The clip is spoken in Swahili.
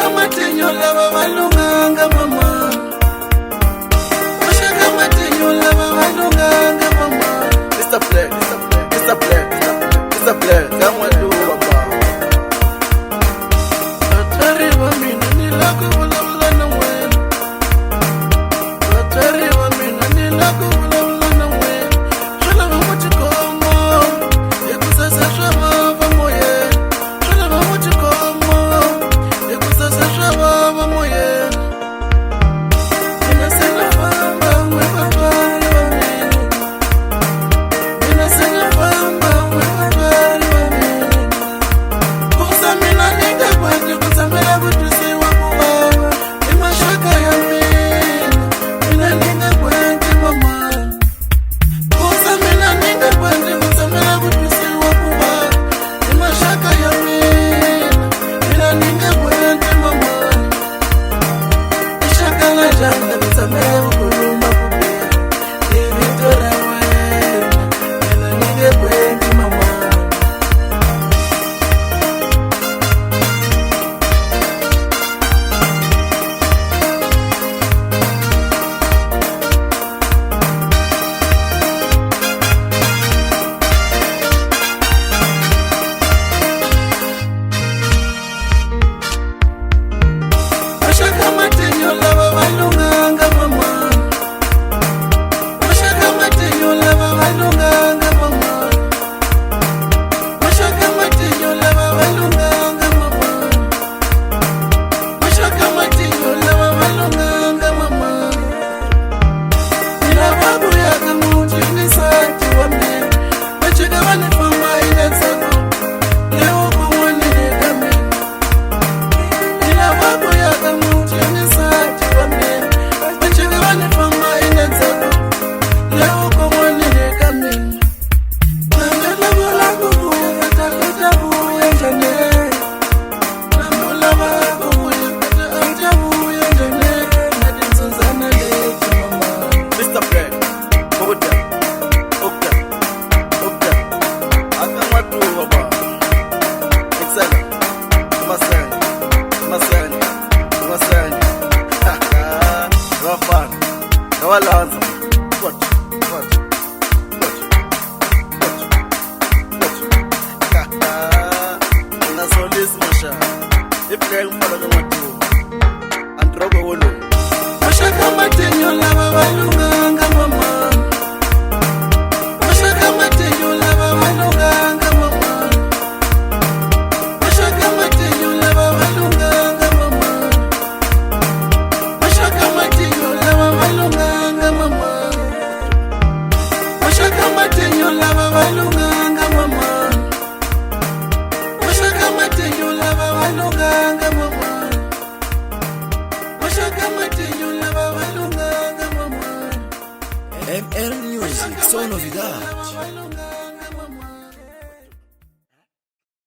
Mashaka matenyo lava valunganga mama. Mashaka matenyo lava valunganga mama. Mr. Black, Mr. Black, Mr. Black, come on do papa. Atari wa mina nilako vula na wena. Atari wa mina nilako vula na wena. Shula mamuti komo, ekusasa shava moye. Shula mamuti komo, ekusasa shava moye. Inasena famba mwe papa wa mina. Inasena famba mwe papa wa mina. Kusamina ninga kwanje kusamela kutusi wa kubaba. Imashaka ya mina, mina ninga kwanje mama. Kusamina ninga kwanje kusamela kutusi wa kubaba. Imashaka ya mina, mina ninga kwanje mama. Ishaka la janga kusamela kukuluma kubia. Ivitora wena, mina ninga kwanje mama. Mashaka matenyo lava valunganga mama. Mashaka matenyo lava valunganga mama. Mashaka matenyo lava valunganga mama. Mashaka matenyo lava valunganga mama. Nilava buyaga muti nisati wa mina. Machika vanifamba ina tsako. Leo kumwani nikame. Nilava buyaga muti nisati wa mina. Machika vanifamba ina tsako. Leo kumwani nikame. Nangela vola kubuya kataleta buya njane. Nangela vola kubuya kataleta buya njane. Nadinzuzana leti mama. Mr. Fred, Okta, Okta, Okta. Akama tu baba. Excellent. Masani, Masani, Masani. Rafan. Kawalanza. What? What? What? What? Na solis masha. Ibrahim malaga matu. Androgo wolo. Mashaka matenyo lava valunganga mama. Mashaka matenyo lava valunganga mama. Mashaka matenyo lava valunganga mama. Mashaka matenyo lava valunganga mama. Mashaka matenyo lava valunganga mama. Mashaka matenyo lava valunganga mama. Mashaka matenyo lava valunganga mama. MR Music, só novidade.